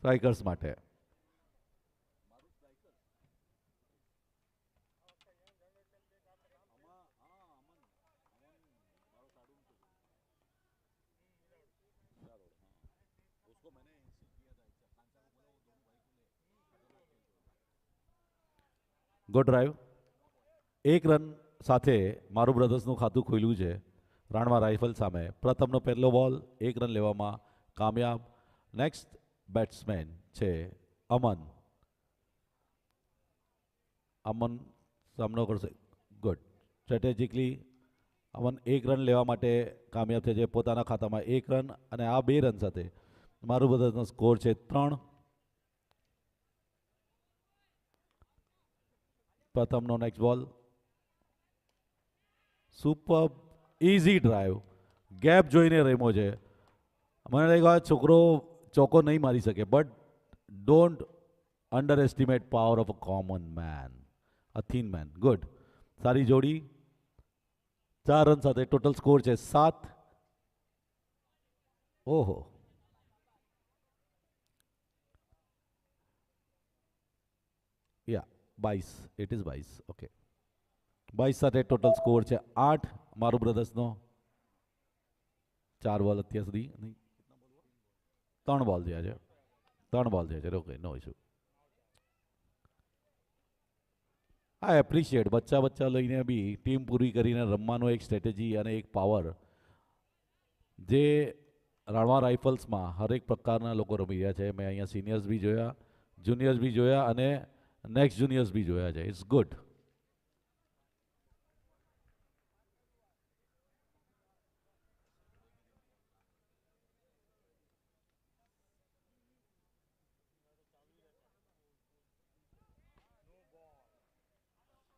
Strikers માટે. Good drive. એક run સાથે મારું બ્રધર્સનું ખાતું ખુલ્યું છે રાણવા રાઇફલ સામે. પ્રથમનો પહેલો બોલ 1 રન લેવામાં કામયાબ. નેક્સ્ટ બેટ્સમેન છે અમન. અમન સામનો કરશે. ગુડ. સ્ટ્રેટેજિકલી અમન 1 રન લેવા માટે કામયાબ છે જે પોતાના ખાતામાં 1 રન અને આ 2 રન સાથે મારું બ્રધર્સનો સ્કોર છે 3. પ્રથમનો નેક્સ્ટ બોલ. Super easy drive. ગેપ જોઈને રેમો છે. મને લાગ્યું આ છોકરો ચોકો નહીં મારી શકે but don't underestimate power of a common man, a thin man. Good. સારી જોડી. 4 રન સાથે ટોટલ સ્કોર છે 7. ઓહો. યા 22. It is 22. ઓકે. 22 સાથે ટોટલ સ્કોર છે 8 મારું બ્રધર્સનો. 4 બોલ અત્યાર સુધી નહીં, 3 બોલ થયા છે. 3 બોલ થયા છે. Okay, no issue. I appreciate બચ્ચા લઈને બી ટીમ પૂરી કરીને રમવાનો એક સ્ટ્રેટેજી અને એક પાવર જે રાણવા રાઇફલ્સમાં હરેક પ્રકારના લોકો રમી રહ્યા છે. મેં અહીંયા સિનિયર્સ બી જોયા, જુનિયર્સ બી જોયા અને નેક્સ્ટ જુનિયર્સ બી જોયા છે. It's good.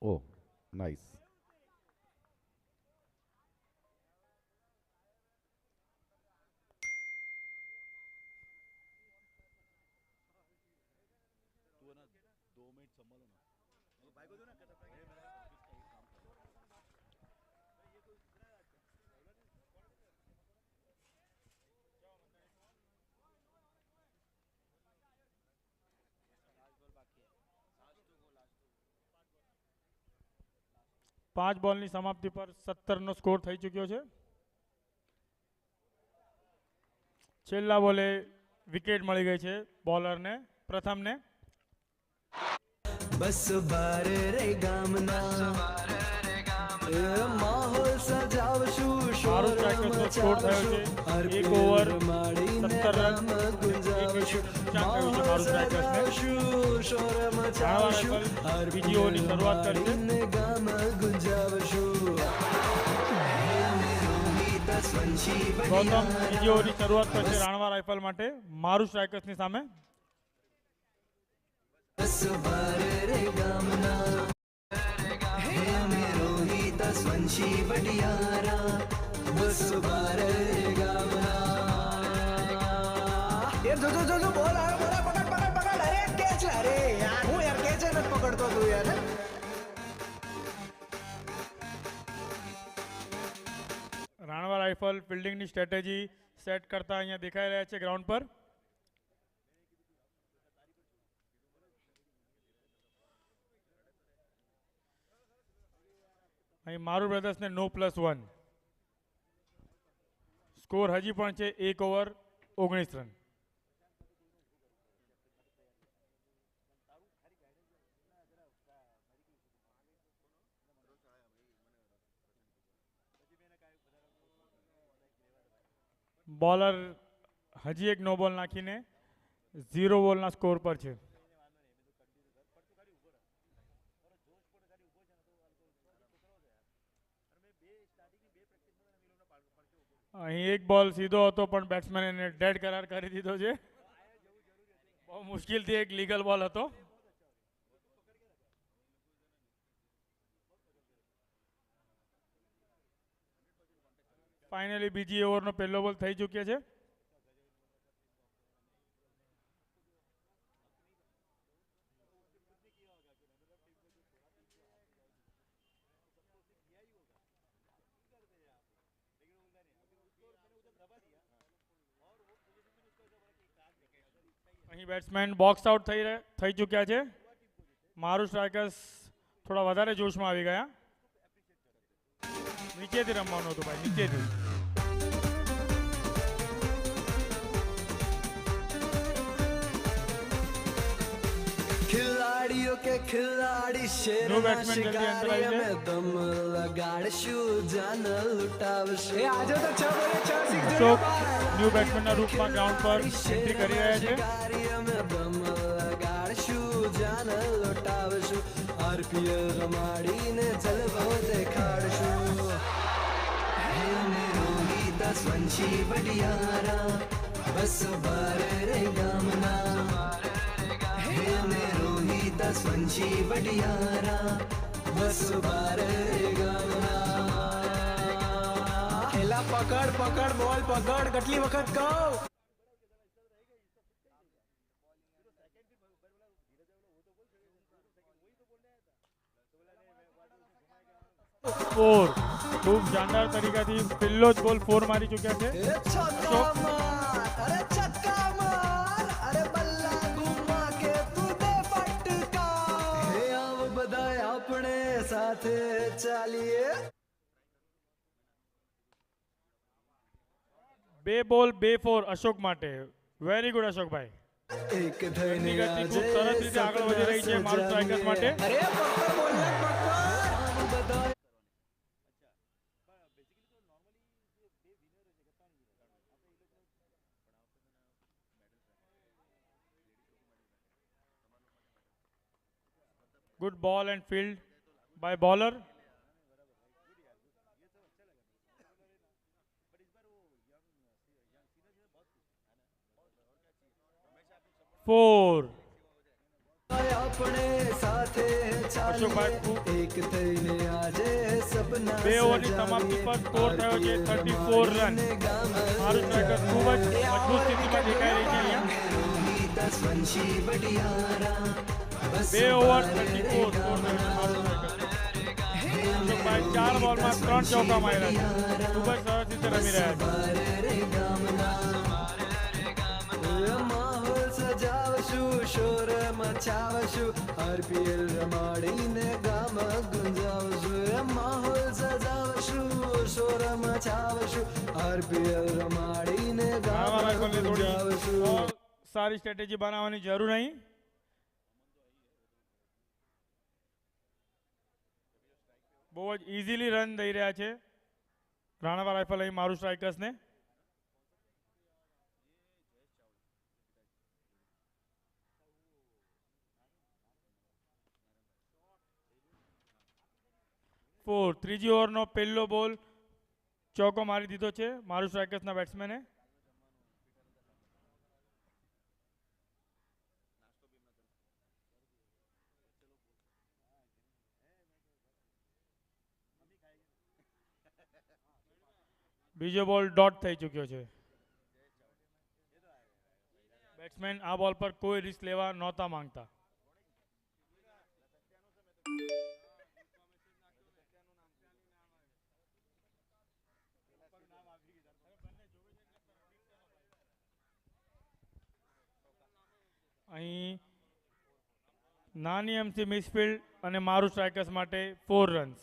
Oh, nice. પાંચ બોલની સમાપ્તિ પર 17 નો સ્કોર થઈ ચૂક્યો છે. છેલ્લા બોલે વિકેટ મળી ગઈ છે બોલરને, પ્રથમને. બસ બાર રે ગામના માહોલ સજાવશું, શોર મચાવશું, એક ઓવર 17 રન માહોલ સજાવશું, શોર મચાવશું, બીજી ઓવરની શરૂઆત કરશે. ગામ ગુંજાવશું. ગૌતમ બીજી ઓવરની શરૂઆત કરશે રાણવા રાઇફલ માટે મારું સ્ટ્રાઇકર્સની સામે. બસ બાર રે ગામના હે મેરો હિત સ્વંશી વડિયારા, બસ બાર રે ગામના. યાર જો બોલ આવ્યો, બોલા પકડ. અરે કેચ લા રે યાર, હું યાર કેચ જ નથી પકડતો તું યાર. રાણવા રાઇફલ ફિલ્ડિંગની સ્ટ્રેટેજી સેટ કરતા અહીંયા દેખાઈ રહ્યા છે ગ્રાઉન્ડ પર. અહીં મારું બ્રધર્સને No+1. સ્કોર હજી પણ છે 1 ઓવર 19 રન. બોલર હજી એક નો બોલ નાખીને 0 બોલના સ્કોર પર છે. અહીં એક બોલ સીધો હતો પણ બેટ્સમેન એને ડેડ કરાર કરી દીધો છે. બહુ મુશ્કેલથી એક લીગલ બોલ હતો. ફાઇનલી બીજી ઓવરનો પહેલો બોલ થઈ ચૂક્યો છે. અહીં બેટ્સમેન બોક્સ આઉટ થઈ ચૂક્યા છે. મારું સ્ટ્રાઇકર્સ થોડા વધારે જોશમાં આવી ગયા. નીચેથી રમવાનું હતું ભાઈ, નીચેથી. खिलाड़ियों के खिलाड़ी शेर नो बैट्समैन जल्दी अंदर आइए. में दम लगाड़શું જાન લૂટાવશું એ આજે તો 6 બોલે 6 સિક્સ અશોક ન્યૂ બેટ્સમેનના રૂપમાં ગ્રાઉન્ડ પર એન્ટ્રી કરી રહ્યા છે. દમ લગાડશું જાન લૂટાવશું આરપીએલ રમાડીને જલવો દેખાડશું હે રોહિત સ્વંશી બડિયારા બસ બાર રે ગામના સ્વંશી બડિયારા બસ બાર એલા પકડ બોલ પકડ કેટલી વખત કહું. ફોર. ખૂબ શાનદાર તરીકાથી પહેલો જ બોલ 4 મારી ચૂક્યા છે. છક્કા માર અરે છક્કા માર અરે બલ્લા ઘુમા કે તું દે ફટકા હે આવ બધાય આપણે સાથે ચાલીએ. 2 બોલ 2 4 અશોક માટે. વેરી ગુડ અશોકભાઈ. એક થઈને ગતિ ખૂબ સરસ રીતે આગળ વધી રહી છે મારું સ્ટ્રાઇકર્સ માટે. અરે પકડ બોલ પકડ બધાય Good ball and field by bowler. Four. આપણે સાથે અશોકભાઈ ખૂબ એક થઈને આજે સપના 2 ઓવરની સમાપ્તિ પર સ્કોર થયો છે 34 રન. મારું સ્ટ્રાઇકર ખૂબ જ મજબૂત સ્થિતિમાં દેખાઈ રહી છે અહીંયા. સ્વંશી બડિયારા 2 ઓવર 34 સ્કોર થયો છે મારું સ્ટ્રાઇકર. અશોકભાઈ 4 બોલમાં 3 ચોકા માર્યા છે. ખૂબ જ સરસ રીતે રમી રહ્યા છે. માહોલ સજાવશું શોર મચાવશું આરપીએલ રમાડીને ગામ ગુંજાવશું માહોલ સજાવશું શોર મચાવશું આરપીએલ રમાડીને ગામ ગુંજાવશું. સારી સ્ટ્રેટેજી બનાવવાની જરૂર નહીં. બહુ જ ઇઝીલી રન દઈ રહ્યા છે રાણાવા રાઇફલ અહીં મારું સ્ટ્રાઇકર્સને. ફોર. ત્રીજી ઓવરનો પહેલો બોલ ચોકો મારી દીધો છે મારું સ્ટ્રાઇકર્સના બેટ્સમેને. બીજો બોલ ડોટ થઈ ચૂક્યો છે. બેટ્સમેન આ બોલ પર કોઈ રિસ્ક લેવા નહોતા માંગતા. અહીં નાની એમસી મિસફિલ્ડ અને મારું સ્ટ્રાઇકર્સ માટે 4 રન્સ.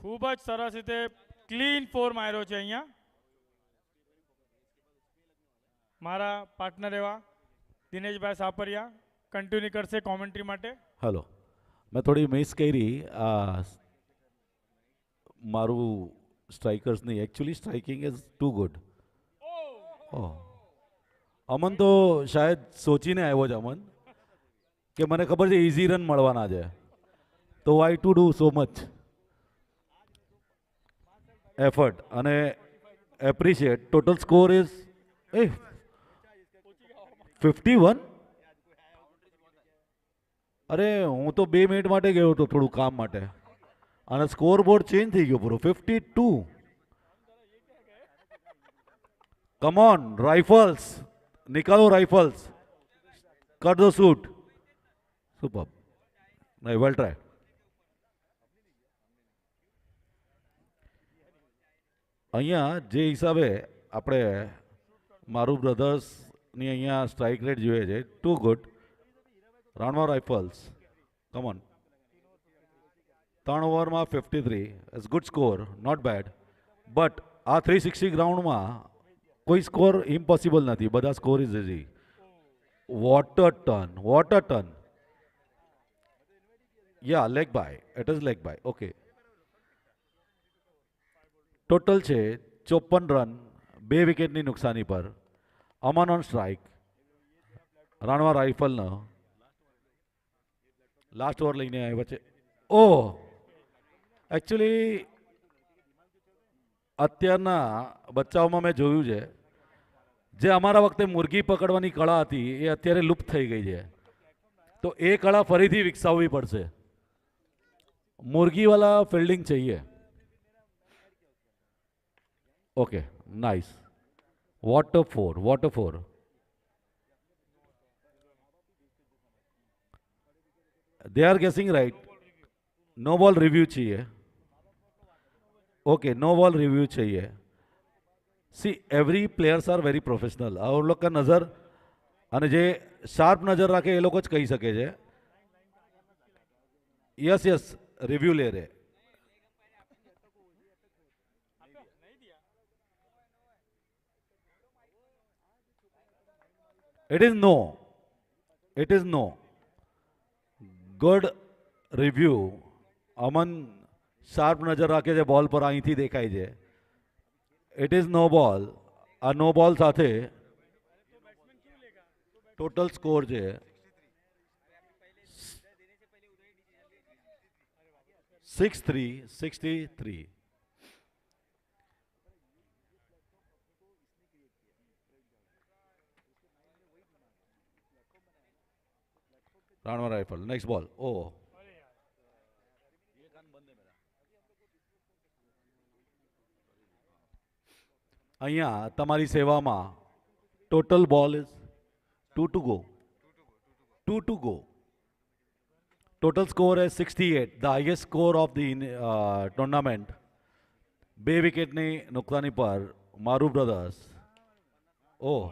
ખૂબ જ સરસ રીતે ક્લીન 4 માર્યો છે અહીંયા મારા પાર્ટનર એવા દિનેશભાઈ સાપરિયા કન્ટિન્યુ કરશે કોમેન્ટ્રી માટે. હલો, મેં થોડી મિસ કરી મારું સ્ટ્રાઇકર્સની. Actually striking is too good. Oh, Aman તો શાયદ સોચીને આવ્યો છે અમન કે મને ખબર છે ઇઝી રન મળવાના છે, તો why to do so much effort અને એપ્રિશિએટ. Total score is 51. અરે હું તો 2 મિનિટ માટે ગયો હતો થોડું કામ માટે અને સ્કોર બોર્ડ ચેન્જ થઈ ગયો પૂરો. 52. Come on, rifles. Nikalo rifles. Cut the suit. Superb. No, well try. અહીંયા જે હિસાબે આપણે મારું બ્રધર્સની અહીંયા સ્ટ્રાઇક રેટ જોઈએ છે too good. Ranva rifles come on 3 ઓવરમાં 53 it's good score, not bad. But આ 360 ગ્રાઉન્ડમાં કોઈ સ્કોર ઇમ્પોસિબલ નથી, બધા score is easy. What a turn, what a turn. Yeah leg bye, it is leg bye. Okay, total છે 54 run, 2 વિકેટની નુકસાની પર. Aman on strike. રાણવા રાઇફલનો લાસ્ટ ઓવર લઈને આવ્યા છે. ઓહ, એકચ્યુઅલી અત્યારના બચ્ચાઓમાં મેં જોયું છે જે અમારા વખતે મુરગી પકડવાની કળા હતી એ અત્યારે લુપ્ત થઈ ગઈ છે, તો એ કળા ફરીથી વિકસાવવી પડશે. મુરગીવાલા ફિલ્ડિંગ चाहिए. Okay, nice. What a four, what a four. They are guessing right. No ball review चाहिए. ओके, नो बॉल रिव्यू चाहिए. See every players are very professional. और लोग का नज़र અને જે શાર્પ નજર રાખે એ લોકો જ કહી શકે છે. યસ યસ, રિવ્યુ લે રે. It is no, it is no. Good review. Aman sharp નજર રાખે છે બોલ પર, અહીંથી દેખાય છે. ઇટ ઇઝ નો બોલ. આ નો બોલ સાથે ટોટલ સ્કોર છે 63. રાણવા રાઇફલ નેક્સ્ટ બોલ. ઓ, અહીંયા તમારી સેવામાં total ball is 2 to go. 2 to go. Total score is 68, the highest score of the tournament. 2 વિકેટની નુકસાની પર મારું બ્રધર્સ. ઓહ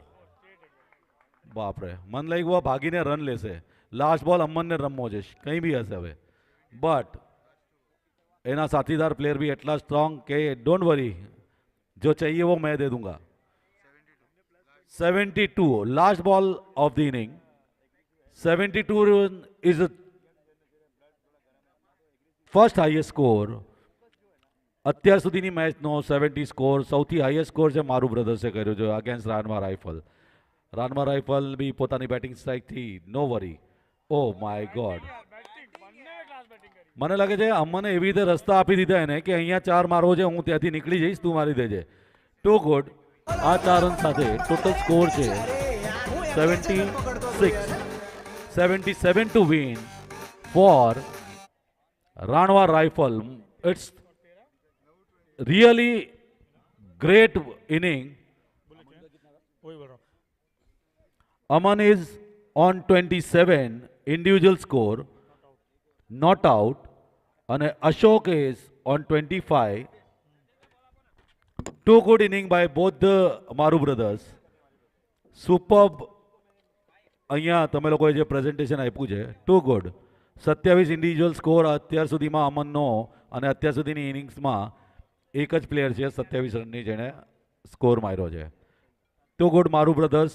બાપરે, મન લાગ્યું આ ભાગીને રન લેશે. લાસ્ટ બોલ અમનને રમવો છે, કંઈ બી હશે હવે. બટ એના સાથીદાર પ્લેયર બી એટલા સ્ટ્રોંગ કે ડોન્ટ વરી, जो चाहिए वो मैं दे दूंगा. 72, last ball of the inning. 72 is the first highest score. અત્યાર સુધીની મેચનો 70 સ્કોર સૌથી હાઈએસ્ટ સ્કોર છે મારું બ્રધર્સે કર્યો છે against Ranva rifle. Ranva rifle બી પોતાની બેટિંગ સ્ટ્રાઇકથી no worry. Oh my god, મને લાગે છે અમને એવી રીતે રસ્તા આપી દીધા એને કે અહીંયા 4 મારવો છે, હું ત્યાંથી નીકળી જઈશ, તું મારી દેજે. Too good. આ 4 રન સાથે ટોટલ સ્કોર છે 76. 77 to win for Ranwa Rifle. It's really great inning. Aman is on 27 individual score, not out, and Ashok is on 25. 2 good inning by both the Maru brothers. Superb. અહીંયા તમે લોકોએ જે presentation આપ્યું છે too good. 27 individual score અત્યાર સુધીમાં અમનનો, અને અત્યાર સુધીની ઇનિંગ્સમાં એક જ પ્લેયર છે 27 રનની જેણે સ્કોર માર્યો છે. ટુ ગુડ મારું બ્રધર્સ,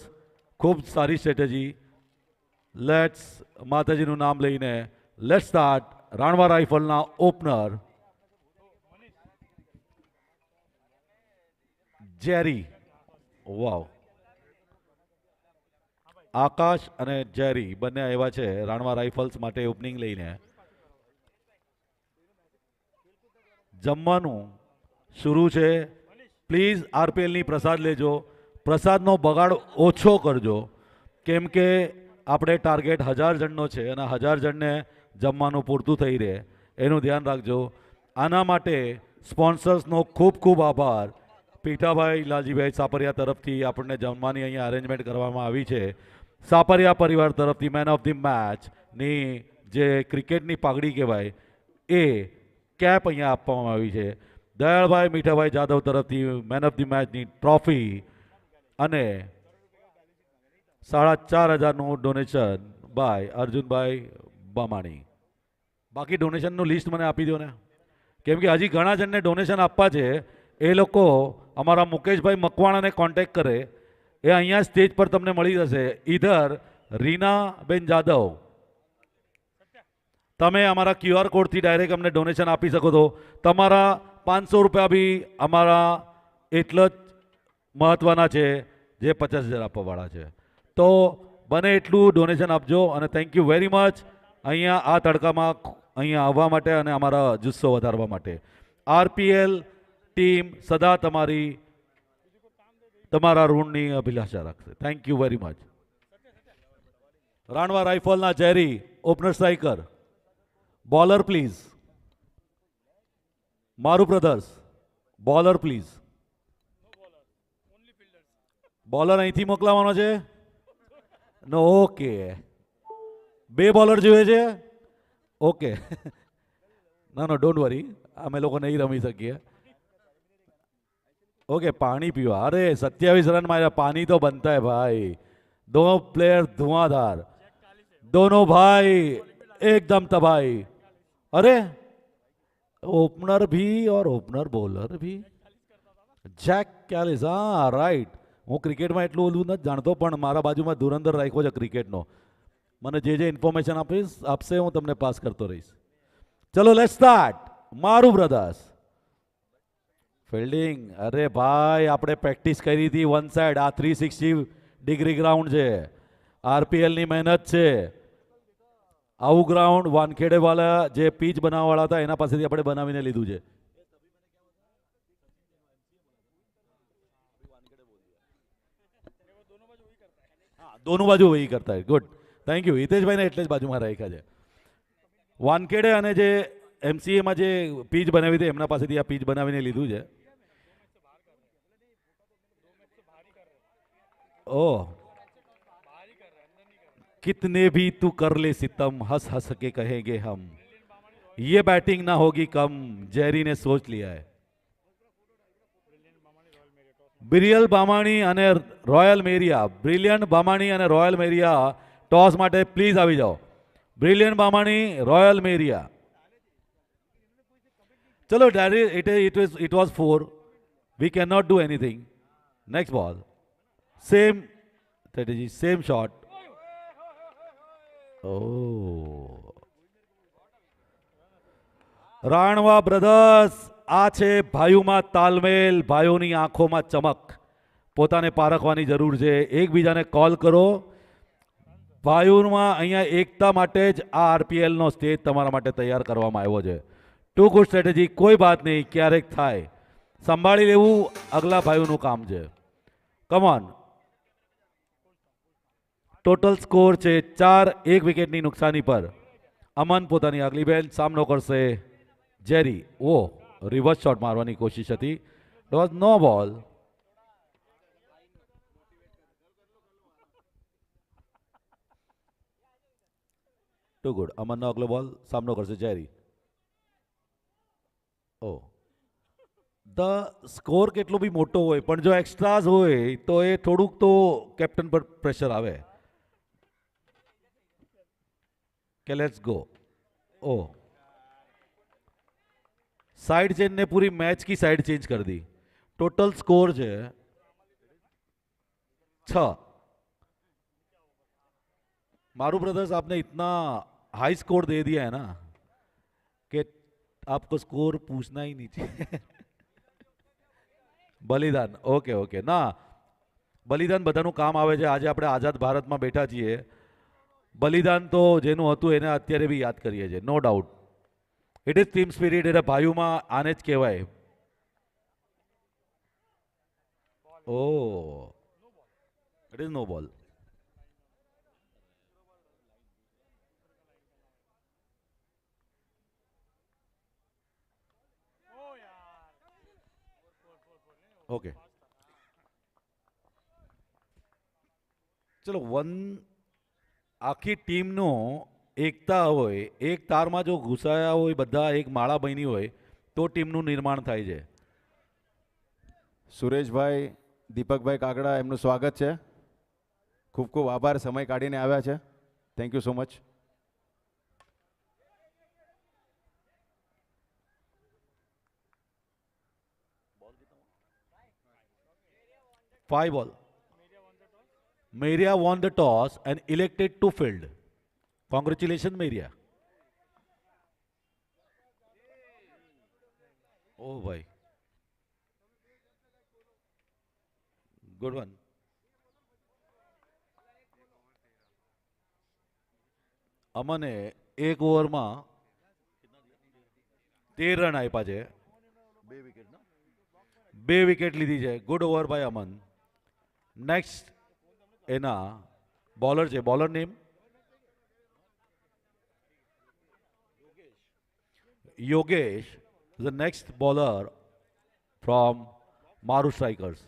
ખૂબ સારી સ્ટ્રેટેજી. લેટ્સ માતાજીનું નામ લઈને લેટ્સ સ્ટાર્ટ. રાણવા રાઇફલના ઓપનર જેરી. વાવ, આકાશ અને જેરી બંને આવ્યા છે રાણવા રાઇફલ્સ માટે ઓપનિંગ લઈને. જમવાનું શરૂ છે. પ્લીઝ આરપીએલની પ્રસાદ લેજો, પ્રસાદનો બગાડ ઓછો કરજો, કેમ કે આપણે ટાર્ગેટ 1000 જણનો છે અને 1000 જણને જમવાનું પૂરતું થઈ રહે એનું ધ્યાન રાખજો. આના માટે સ્પોન્સર્સનો ખૂબ ખૂબ આભાર. પીઠાભાઈ લાલજીભાઈ સાપરિયા તરફથી આપણને જમવાની અહીંયા અરેન્જમેન્ટ કરવામાં આવી છે. સાપરિયા પરિવાર તરફથી મેન ઓફ ધી મેચની જે ક્રિકેટની પાઘડી કહેવાય એ કેપ અહીંયા આપવામાં આવી છે. દયાળભાઈ મીઠાભાઈ જાદવ તરફથી મેન ઓફ ધી મેચની ટ્રોફી અને 4,500નું ડોનેશન બાય અર્જુનભાઈ બામાણી. બાકી ડોનેશનનું લિસ્ટ મને આપી દો ને, કેમ કે હજી ઘણા જણને ડોનેશન આપવા છે. એ લોકો અમારા મુકેશભાઈ મકવાણાને કોન્ટેક્ટ કરે, એ અહીંયા સ્ટેજ પર તમને મળી જશે. ઇધર રીનાબેન જાદવ, તમે અમારા QR કોડથી ડાયરેક્ટ અમને ડોનેશન આપી શકો છો. તમારા 500 રૂપિયા બી અમારા એટલો જ મહત્વના છે જે 50,000 આપવાવાળા છે. તો બને એટલું ડોનેશન આપજો અને થેન્ક યુ વેરી મચ અહીંયા આ તડકામાં અહીંયા આવવા માટે અને અમારા જુસ્સો વધારવા માટે. RPL ટીમ સદા તમારા ઋણની અભિલાષા રાખશે. Thank you very much. Ranva રાઇફલના Jerry opener striker, bowler please. મારું બ્રધર્સ, બોલર પ્લીઝ. બોલર અહીંથી મોકલાવાનો છે? નો, ઓકે. 2 બોલર જોઈએ છે? ઓકે. ના નો ડોન્ટ વરી, અમે લોકો નહીં રમી શકીએ. ओके, पानी पीवा. अरे 27 रन मारा, पानी तो बनता है भाई. दोनों प्लेयर धुआंधार, दोनों भाई एकदम तबाही. अरे ओपनर भी और ओपनर बोलर भी. જેક કેલિસ, હા રાઈટ. હું ક્રિકેટમાં એટલું ઓલું નથી જાણતો, પણ મારા બાજુમાં ધુરંધર રાખ્યો છે ક્રિકેટનો. મને જે ઇન્ફોર્મેશન આપશે હું તમને પાસ કરતો રહીશ. ચલો લેટ્સ સ્ટાર્ટ. મારું બ્રધર્સ ફિલ્ડિંગ. અરે ભાઈ આપણે પ્રેક્ટિસ કરી હતી વન સાઈડ. આ 360 ડિગ્રી ગ્રાઉન્ડ છે, આરપીએલની મહેનત છે. આવું ગ્રાઉન્ડ વાનખેડેવાળા જે પીચ બનાવવાવાળા હતા એના પાસેથી આપણે બનાવીને લીધું છે. હા, દોનો બાજુ વહી કરતા है. Good, thank you. હિતેશભાઈને એટલે જ બાજુમાં રાખ્યા છે. વાનખેડે અને જે એમસીએમાં જે પીચ બનાવી હતી એમના પાસેથી આ પીચ બનાવીને લીધું છે. ओह, कितने भी तू कर ले सितम, हंस हंस के कहेंगे हम, ये बैटिंग ना होगी कम, जेरी ने सोच लिया है. ब्रिलियन बामाणी અને રોયલ મેરિયા, બ્રિલિયન બામાણી અને રોયલ મેરિયા ટોસ માટે પ્લીઝ આવી જાઓ. બ્રિલિયન બામાણી, રોયલ મેરિયા. ચલો daddy, it was 4. We cannot do anything. Next ball. Same strategy, same shot. Oh. Ranva brothers, આ છે ભાઈઓમાં તાલમેલ, ભાઈઓની આંખોમાં ચમક. પોતાને પારખવાની જરૂર છે, એકબીજાને કોલ કરો. ભાઈઓમાં અહીંયા એકતા માટે જ આ આરપીએલનો સ્ટેજ તમારા માટે તૈયાર કરવામાં આવ્યો છે. ટુ ગુડ સ્ટ્રેટેજી, કોઈ વાત નહીં, ક્યારેક થાય. સંભાળી લેવું અગલા ભાઈઓનું કામ છે. Come on. ટોટલ સ્કોર છે 4, 1 વિકેટની નુકસાની પર. અમન પોતાની આગલી બેલ સામનો કરશે જેરી. ઓ, રિવર્સ શોટ મારવાની કોશિશ હતી. ઇટ વોઝ નો બોલ. Two good. અમનનો આગલો બોલ સામનો કરશે જેરી. ઓ, ધ સ્કોર કેટલો બી મોટો હોય પણ જો એક્સ્ટ્રાઝ હોય તો એ થોડુંક તો કેપ્ટન પર પ્રેશર આવે કે લેટ્સ ગો. ओ, साइड चेंज ने पूरी मैच की साइड चेंज कर दी. टोटल स्कोर जो है 6. मारू ब्रदर्स, आपने इतना हाई स्कोर दे दिया है ना कि आपको स्कोर पूछना ही नहीं चाहिए. बलिदान, ओके ओके. ना, बलिदान બધાનું કામ આવે છે. આજે આપણે આઝાદ ભારતમાં બેઠા છીએ. બલિદાન તો જેનું હતું એને અત્યારે બી યાદ કરીએ છીએ, no doubt. It is team spirit. એટલે ભાઈઓમાં આને જ કહેવાય. ઓ, ઇટ ઇઝ નો બોલ. ઓકે, ચલો આખી ટીમનો એકતા હોય, એક તારમાં જો ઘૂસાયા હોય બધા એક માળા બની હોય તો ટીમનું નિર્માણ થાય છે. સુરેશભાઈ, દીપકભાઈ કાગડા, એમનું સ્વાગત છે. ખૂબ ખૂબ આભાર, સમય કાઢીને આવ્યા છે. Thank you so much. 5 ball. Meria won the toss and elected to field. Congratulations, Meria. Oh, boy. Good one. અમને એક ઓવરમાં 13 રન આપ્યા છે. 2 વિકેટ લીધી છે. Good over by Aman. Next એના બોલર છે. Bowler name Yogesh. The next bowler from Maru strikers.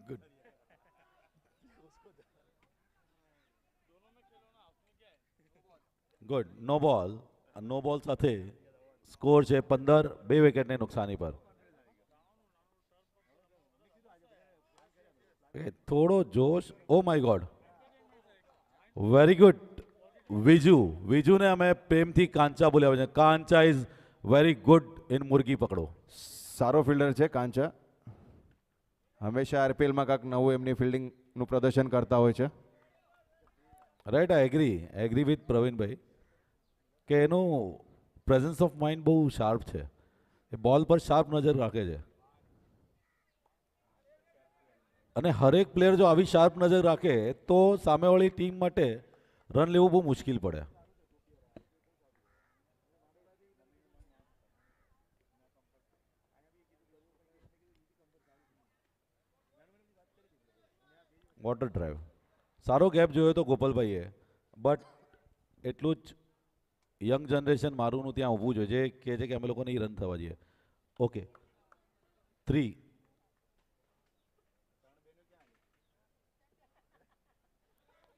Good. Good. No ball. No બોલ સાથે સ્કોર છે 15, 2 વિકેટની નુકસાની પર. થોડો જોશ. Oh my god, very good. વિજુને અમે પ્રેમથી કાંચા બોલ્યા છે. Kancha is very good in મુરગી પકડો. સારો ફિલ્ડર છે કાંચા. હંમેશા આરપીએલમાં કાંઈક નવું એમની ફિલ્ડિંગનું પ્રદર્શન કરતા હોય છે. Right, I agree with Pravinbhai કે એનું પ્રેઝન્સ ઓફ માઇન્ડ બહુ શાર્પ છે. એ બોલ પર શાર્પ નજર રાખે છે. અને હરેક પ્લેયર જો આવી શાર્પ નજર રાખે તો સામેવાળી ટીમ માટે રન લેવું બહુ મુશ્કેલ પડે. Water drive. સારો ગેપ જોયો તો ગોપાલભાઈએ, બટ એટલું જ યંગ જનરેશન મારુંનું ત્યાં ઊભું છે જે કહે છે કે અમે લોકોને રન થવા જોઈએ. Okay, 3.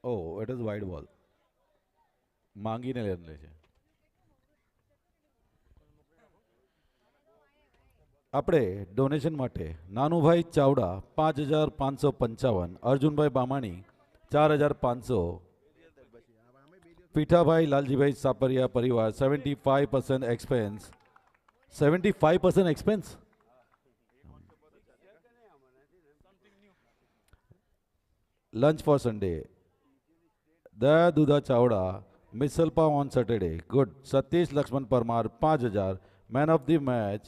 Oh it is wide ball. માંગીને રન લે છે. આપણે ડોનેશન માટે નાનુભાઈ ચાવડા 5,555, અર્જુનભાઈ બામાણી 4,500, પીઠાભાઈ લાલજીભાઈ સાપરિયા પરિવાર 75% expense. 75% expense. Lunch for Sunday. Daya Dudha Chavda misal pav on Saturday. Good. Satish Laxman Parmar 5,000. Man of the match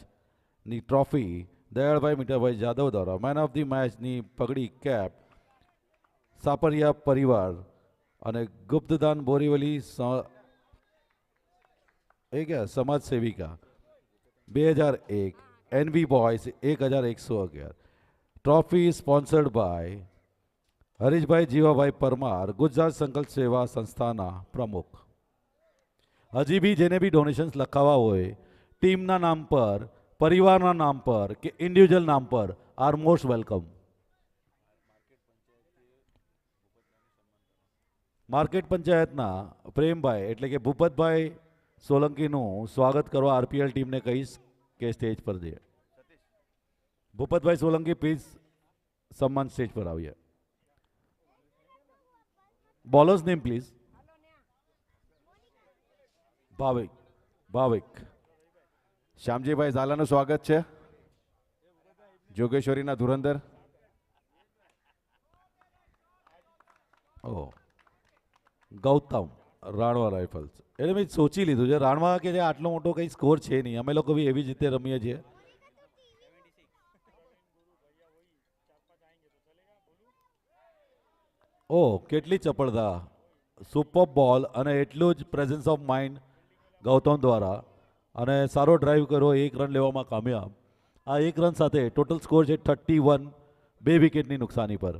ની ટ્રોફી દયાળભાઈ મીઠાભાઈ જાદવ દ્વારા. મેન ઓફ ધી મેચની પગડી કેપ સાપરિયા પરિવાર. અને ગુપ્તદાન બોરીવલી સમાજ સેવિકા 2001. NV boys 1,111. Trophy sponsored by Harishbhai Jivabhai Parmar, Gujarat સંકલ્પ સેવા સંસ્થાના પ્રમુખ. હજી બી જેને બી ડોનેશન્સ લખાવા હોય ટીમના નામ પર, પરિવારના નામ પર કે ઇન્ડિવિજ્યુઅલ નામ પર આર મોસ્ટ વેલકમ. માર્કેટ પંચાયતના પ્રેમભાઈ એટલે કે ભૂપતભાઈ સોલંકીનું સ્વાગત કરવા આરપીએલ ટીમને કહીશ કે સ્ટેજ પર જઈએ. ભૂપતભાઈ સોલંકી પ્લીઝ સન્માન સ્ટેજ પર આવીએ. Bowlers name please. Bhavik. Shyamjibhai ઝાલાનું સ્વાગત છે. જોગેશ્વરીના ધુરંધર. ગૌતમ રાણવા રાઇફલ્સ. એટલે મેં સોચી લીધું છે રાણવા કે જે આટલો મોટો કંઈ સ્કોર છે નહીં, અમે લોકો બી એવી જ રીતે રમીએ છીએ ઓહ કેટલી ચપળતા, સુપર બોલ અને એટલું જ પ્રેઝન્સ ઓફ માઇન્ડ ગૌતમ દ્વારા, અને સારો ડ્રાઈવ કર્યો, એક રન લેવામાં કામયાબ. આ એક રન સાથે ટોટલ સ્કોર છે 31, 2 વિકેટની नुकसानी पर.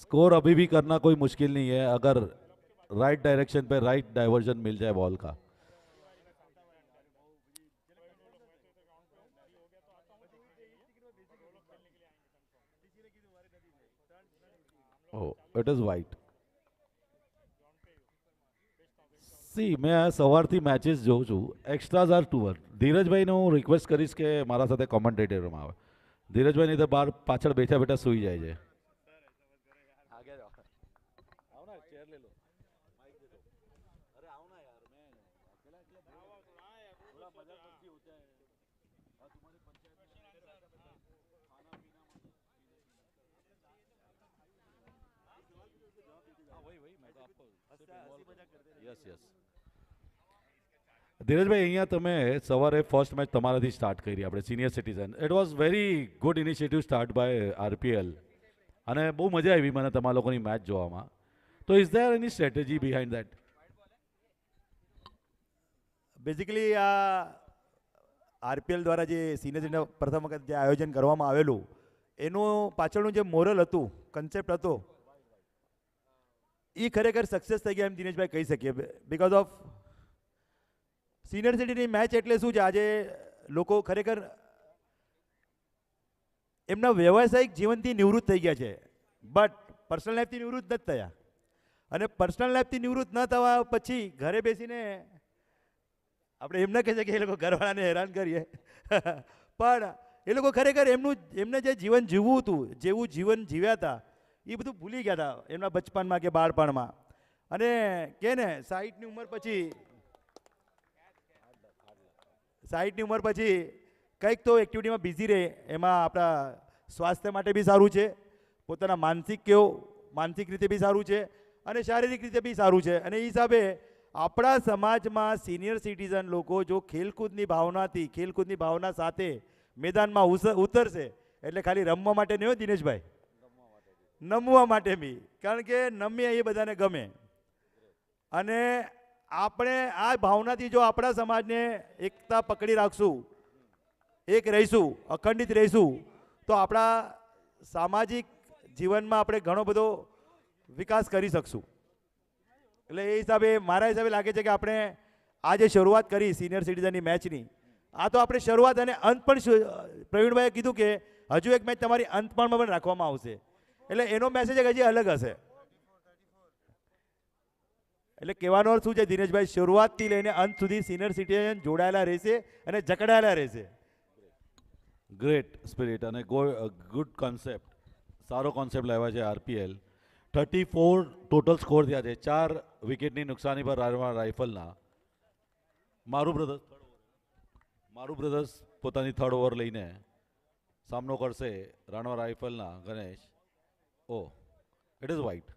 स्कोर अभी भी करना कोई मुश्किल नहीं है अगर राइट डायरेक्शन पे राइट डाइवर्जन मिल जाए बॉल का. Oh, it is white. C મેં આ સવારથી મેચીસ જોઉં છું, એક્સ્ટ્રાઝ આર ટુ 1. ધીરજભાઈને હું રિક્વેસ્ટ કરીશ કે મારા સાથે કોમેન્ટેટરમાં આવે. ધીરજભાઈ નહીં તો બહાર પાછળ બેઠા બેઠા સૂઈ જાય છે. Yes yes. ધીરજભાઈ અહીંયા તમે સવારે ફર્સ્ટ મેચ તમારાથી સ્ટાર્ટ કરી આપણે senior citizen. It was very good initiative start by RPL અને બહુ મજા આવી મને તમારા લોકોની મેચ જોવામાં. તો is there any strategy behind that? Basically આ આરપીએલ દ્વારા જે સિનિયર સિટીઝન પ્રથમ વખત જે આયોજન કરવામાં આવેલું એનું પાછળનું જે મોરલ હતું, કન્સેપ્ટ હતો, એ ખરેખર સક્સેસ થઈ ગયા એમ દિનેશભાઈ કહી શકીએ. બિકોઝ ઓફ સિનિયર સિટીની મેચ એટલે શું છે, આજે લોકો ખરેખર એમના વ્યવસાયિક જીવનથી નિવૃત્ત થઈ ગયા છે, બટ પર્સનલ લાઈફથી નિવૃત્ત નથી થયા. અને પર્સનલ લાઈફથી નિવૃત્ત ન થવા પછી ઘરે બેસીને આપણે એમ ના કહી શકીએ એ લોકો ઘરવાળાને હેરાન કરીએ પણ એ લોકો ખરેખર એમને જે જીવન જીવવું હતું, જેવું જીવન જીવ્યા હતા એ બધું ભૂલી ગયા હતા એમના બચપનમાં કે બાળપણમાં. અને કે ને 60ની ઉંમર પછી કંઈક તો એક્ટિવિટીમાં બિઝી રહે, એમાં આપણા સ્વાસ્થ્ય માટે બી સારું છે, પોતાના માનસિક રીતે બી સારું છે અને શારીરિક રીતે બી સારું છે. અને એ હિસાબે આપણા સમાજમાં સિનિયર સિટીઝન લોકો જો ખેલકૂદની ભાવના સાથે મેદાનમાં ઉતરશે, એટલે ખાલી રમવા માટે નહીં હોય દિનેશભાઈ, નમવા માટે બી. કારણ કે નમીએ એ બધાને ગમે. અને આપણે આ ભાવનાથી જો આપણા સમાજને એકતા પકડી રાખશું, એક રહીશું, અખંડિત રહીશું, તો આપણા સામાજિક જીવનમાં આપણે ઘણો બધો વિકાસ કરી શકશું. એટલે એ હિસાબે મારા હિસાબે લાગે છે કે આપણે આ જે શરૂઆત કરી સિનિયર સિટીઝનની મેચની, આ તો આપણે શરૂઆત અને અંત પણ પ્રવીણભાઈએ કીધું કે હજુ એક મેચ તમારી અંતમાં પણ રાખવામાં આવશે. એટલે એનો મેસેજ હજી અલગ હશે. એટલે કહેવાનો અર્થ શું છે દિનેશભાઈ, શરૂઆતથી લઈને અંત સુધી સિનિયર સિટીઝન જોડાયેલા રહેશે અને જકડાયેલા રહેશે. ગ્રેટ સ્પિરિટ અને ગુડ કોન્સેપ્ટ, સારો કોન્સેપ્ટ લાવ્યા છે આરપીએલ. 34 ટોટલ સ્કોર થયા છે, 4 વિકેટની નુકસાની પર રાઇફલના. મારું બ્રધર્સ પોતાની થર્ડ ઓવર લઈને સામનો કરશે રાણવા રાઇફલના ગણેશ. ઓ ઇટ ઇઝ વ્હાઇટ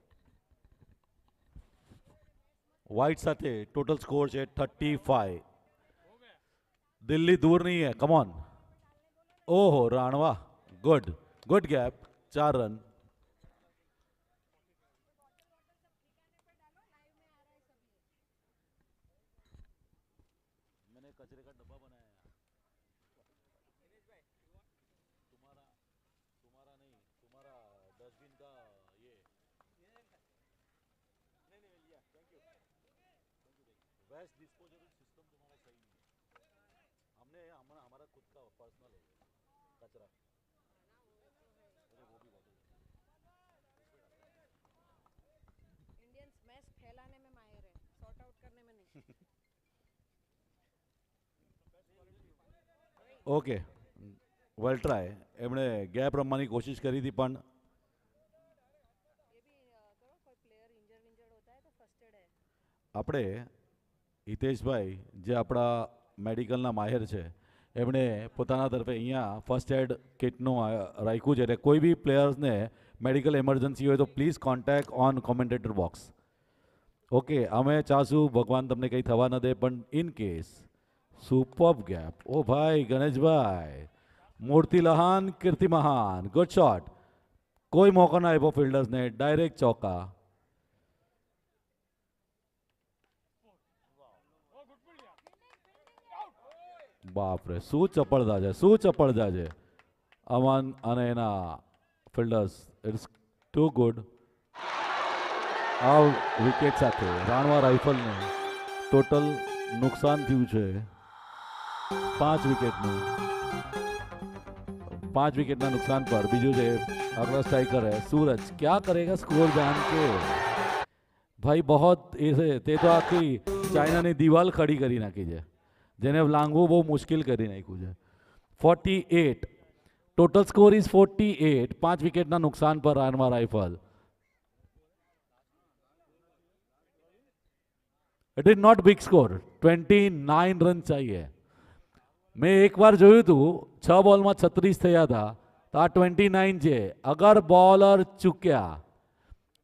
સાથે ટોટલ સ્કોર છે 35. દિલ્હી દૂર નહીં હે, કમોન. ઓહો રાણવા, ગુડ ગેપ, 4 રન. मैंने कचरे का डब्बा बनाया है. तुम्हारा नहीं, तुम्हारा डस्टबिन का ये वेस्ट डिस्पोजेबल सिस्टम तुम्हारा सही नहीं है. हमने हमारा खुद का पर्सनल है कचरा. वो भी इंडियंस मैस फैलाने में माहिर है, सॉर्ट आउट करने में नहीं. ઓકે વેલ ટ્રાય. એમણે ગેપ રમવાની કોશિશ કરી હતી પણ ये भी करो, कोई प्लेयर इंजर्ड होता है तो फर्स्ट एड है. આપણે હિતેશભાઈ જે આપણા મેડિકલના માહેર છે, એમણે પોતાના તરફે અહીંયા ફર્સ્ટ એડ કિટનું રાખ્યું છે. એટલે કોઈ બી પ્લેયર્સને મેડિકલ એમરજન્સી હોય તો please contact on commentator box. Okay અમે ચાહશું ભગવાન તમને કંઈ થવા ન દે, પણ ઇન કેસ સુપર ગેપ. ઓ ભાઈ ગણેશભાઈ, મૂર્તિ લહાન કીર્તિ મહાન, ગુડ શોટ. કોઈ મોકો ના આપ્યો ફિલ્ડર્સને, ડાયરેક્ટ ચોકા. બાપરે, શું ચપળતા છે, શું ચપળતા છે અમન અને એના ફિલ્ડર્સ. It's too good. આ વિકેટ સાથે રાણવા રાઇફલને ટોટલ નુકસાન થયું છે 5 વિકેટનું. 5 વિकेटના नुकसान पर બીજું છે अगला स्ट्राइकर है सूरज. क्या करेगा स्कोर जान के भाई, बहुत ऐसे તે તો આખી ચાઇનાની દિવાલ ખડી કરી નાખી છે, જેને લાંઘવું બહુ મુશ્કેલ કરી નાખ્યું છે. 48 ટોટલ સ્કોર ઇઝ 48. 5 વિકેટના નુકસાન પર Ranva rifle. It is not big score. 29 run चाहिए. મેં એકવાર જોયું હતું 6 બોલમાં 36 થયા હતા, તો આ 29 છે. અગર બોલર ચૂક્યા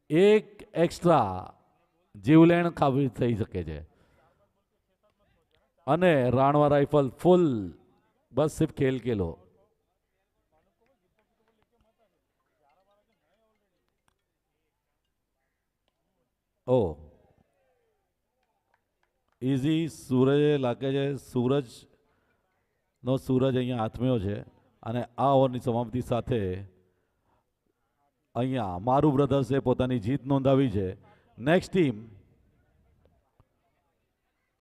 એક એક્સ્ટ્રા જીવલેણ ખાવી થઈ શકે છે. અને રાણવા રાઇફલ ફૂલ બસ સિર્ફ ખેલ કે લો. ઓ ઇઝી સૂરજે લાગે છે, સૂરજ અહીંયા આથમ્યો છે. અને આ ઓવરની સમાપ્તિ સાથે અહીંયા મારું બ્રધર્સે પોતાની જીત નોંધાવી છે. Next team